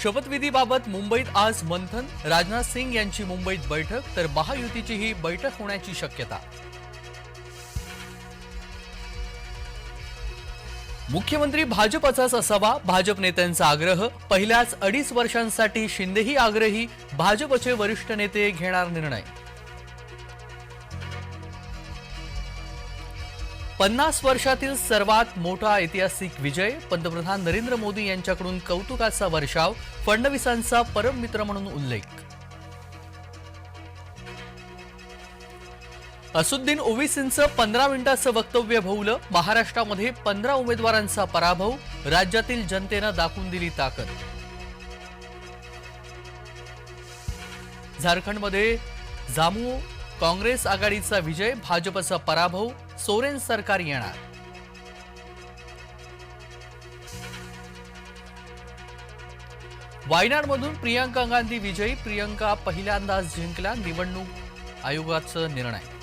शपथविधीबाबत मुंबईत आज मंथन, राजनाथ सिंग यांची मुंबईत बैठक, तर महायुतीचीही बैठक होण्याची शक्यता। मुख्यमंत्री भाजपचाच असावा, भाजप नेत्यांचा आग्रह। पहिल्याच 2.5 वर्षांसाठी शिंदेही आग्रही, भाजपचे वरिष्ठ नेते घेणार निर्णय। 50 वर्षातील सर्वात मोठा ऐतिहासिक विजय, पंतप्रधान नरेंद्र मोदी यांच्याकडून कौतुकाचा वर्षाव, फडणवीसांचा परम मित्र म्हणून उल्लेख। असुद्दीन ओवैसींचं 15 मिनिटांचं वक्तव्य भोवलं, महाराष्ट्रामध्ये 15 उमेदवारांचा पराभव, राज्यातील जनतेनं दाखवून दिली ताकद। झारखंडमध्ये झामुमो काँग्रेस आघाडीचा विजय, भाजपचा पराभव, सोरेन सरकार येणार। वायनाडमधून प्रियंका गांधी विजयी, प्रियंका पहिल्यांदाच जिंकल्या, निवडणूक आयोगाचा निर्णय।